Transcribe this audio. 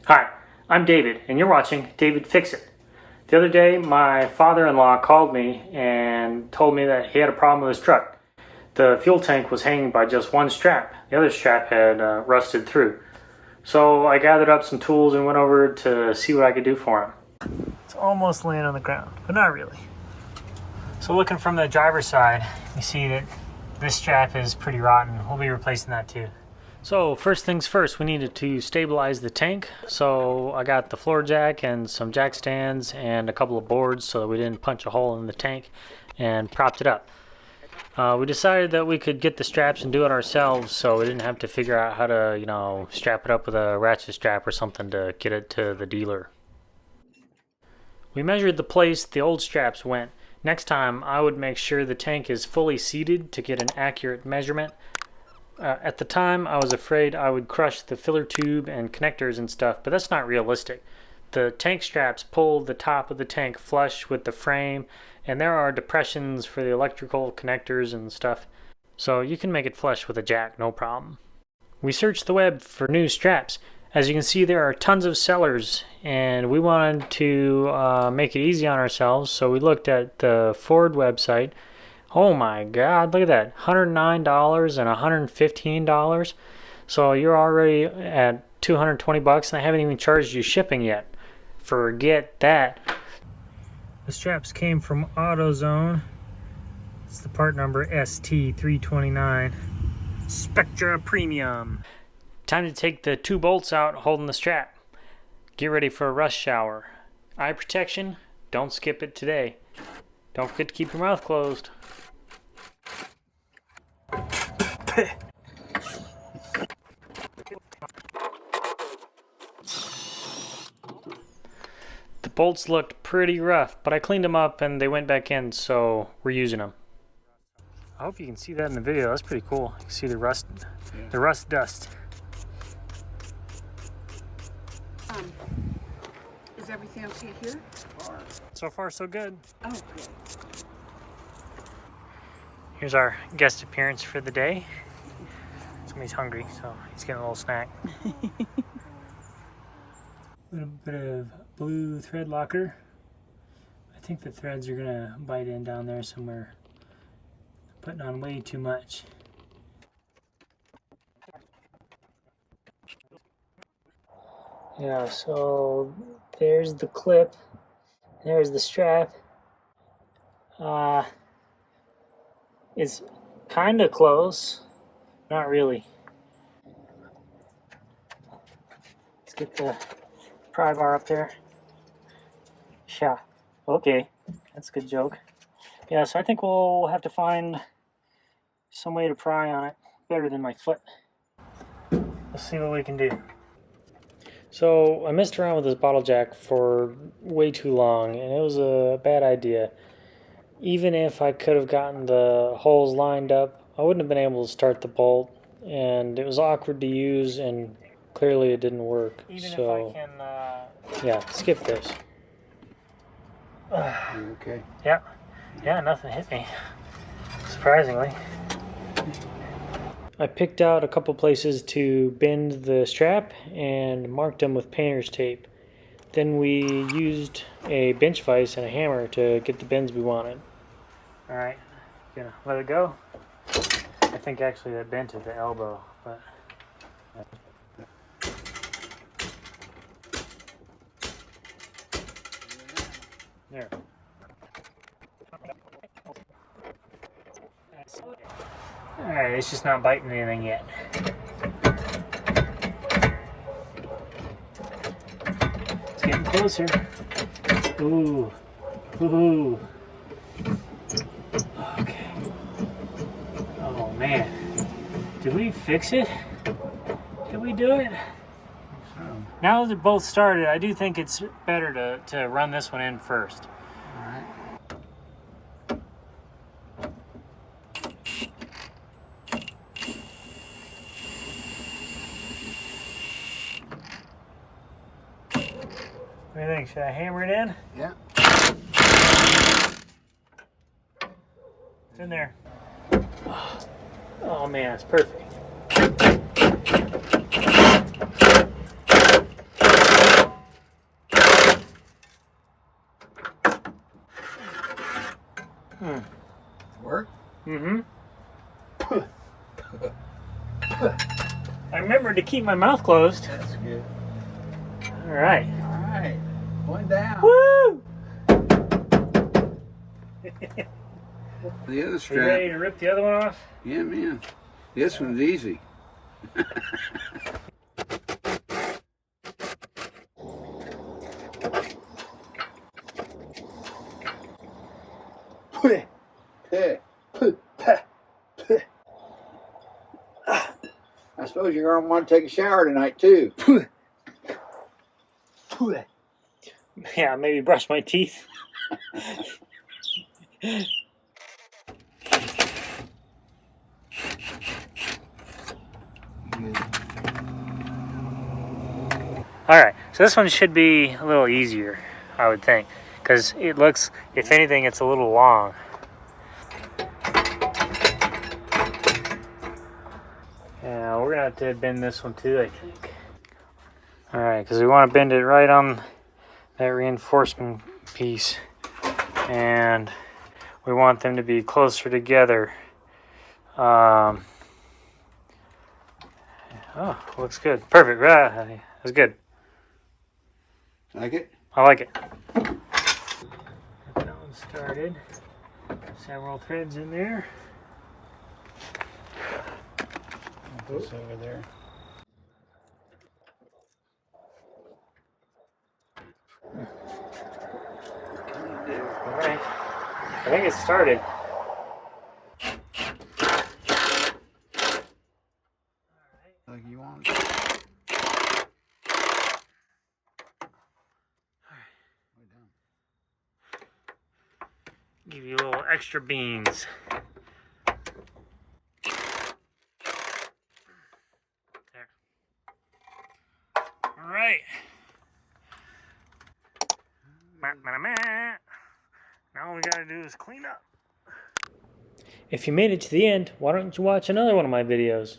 Hi, I'm David, and you're watching David Fix It. The other day, my father-in-law called me and told me that he had a problem with his truck. The fuel tank was hanging by just one strap. The other strap had rusted through. So I gathered up some tools and went over to see what I could do for him. It's almost laying on the ground, but not really. So looking from the driver's side, you see that this strap is pretty rotten. We'll be replacing that too. So first things first, we needed to stabilize the tank. So I got the floor jack and some jack stands and a couple of boards so that we didn't punch a hole in the tank, and propped it up. We decided that we could get the straps and do it ourselves, so we didn't have to figure out how to, strap it up with a ratchet strap or something to get it to the dealer. We measured the place the old straps went. Next time, I would make sure the tank is fully seated to get an accurate measurement. At the time, I was afraid I would crush the filler tube and connectors and stuff, but that's not realistic. The tank straps pull the top of the tank flush with the frame, and there are depressions for the electrical connectors and stuff, so you can make it flush with a jack, no problem. We searched the web for new straps. As you can see, there are tons of sellers, and we wanted to make it easy on ourselves, so we looked at the Ford website. Oh my God, look at that, $109 and $115. So you're already at $220 and I haven't even charged you shipping yet. Forget that. The straps came from AutoZone. It's the part number ST329. Spectra Premium. Time to take the two bolts out holding the strap. Get ready for a rush shower. Eye protection, don't skip it today. Don't forget to keep your mouth closed. The bolts looked pretty rough, but I cleaned them up and they went back in, so we're using them. I hope you can see that in the video. That's pretty cool. You can see the rust, the rust dust. Is everything okay here? So far, so good. Oh, good. Here's our guest appearance for the day. Somebody's hungry, so he's getting a little snack. A little bit of blue thread locker. I think the threads are gonna bite in down there somewhere. Putting on way too much. Yeah, so there's the clip. There's the strap. It's kind of close. Not really. Let's get the pry bar up there. Yeah. Okay. That's a good joke. Yeah, so I think we'll have to find some way to pry on it better than my foot. Let's see what we can do. So I messed around with this bottle jack for way too long, and it was a bad idea. Even if I could have gotten the holes lined up, I wouldn't have been able to start the bolt, and it was awkward to use, and clearly it didn't work. Even so, if I can, yeah, skip this. You okay? Yeah, nothing hit me, surprisingly. I picked out a couple places to bend the strap and marked them with painter's tape. Then we used a bench vise and a hammer to get the bends we wanted. Alright, gonna let it go. I think actually that bent at the elbow, but... There. Alright, it's just not biting anything yet. It's getting closer. Ooh. Ooh. Okay. Oh man. Did we fix it? Did we do it? Now that they're both started, I do think it's better to run this one in first. Alright. What do you think? Should I hammer it in? Yeah. It's in there. Oh man, it's perfect. Work? Mm-hmm. I remembered to keep my mouth closed. That's good. All right. All right. One down. Woo! The other You strap. ready to rip the other one off? Yeah, man. This one's easy. I suppose you're going to want to take a shower tonight, too. Yeah, maybe brush my teeth. Alright, so this one should be a little easier, I would think. Because it looks, if anything, it's a little long. Yeah, we're going to have to bend this one too, I think. Alright, because we want to bend it right on that reinforcement piece. And we want them to be closer together. Oh, looks good. Perfect. That's good. Like it? I like it. Get that one started. Several threads in there. Put this over there. Alright. I think it's started. Like you want. Give you a little extra beans. There. Alright. Now all we gotta do is clean up. If you made it to the end, why don't you watch another one of my videos?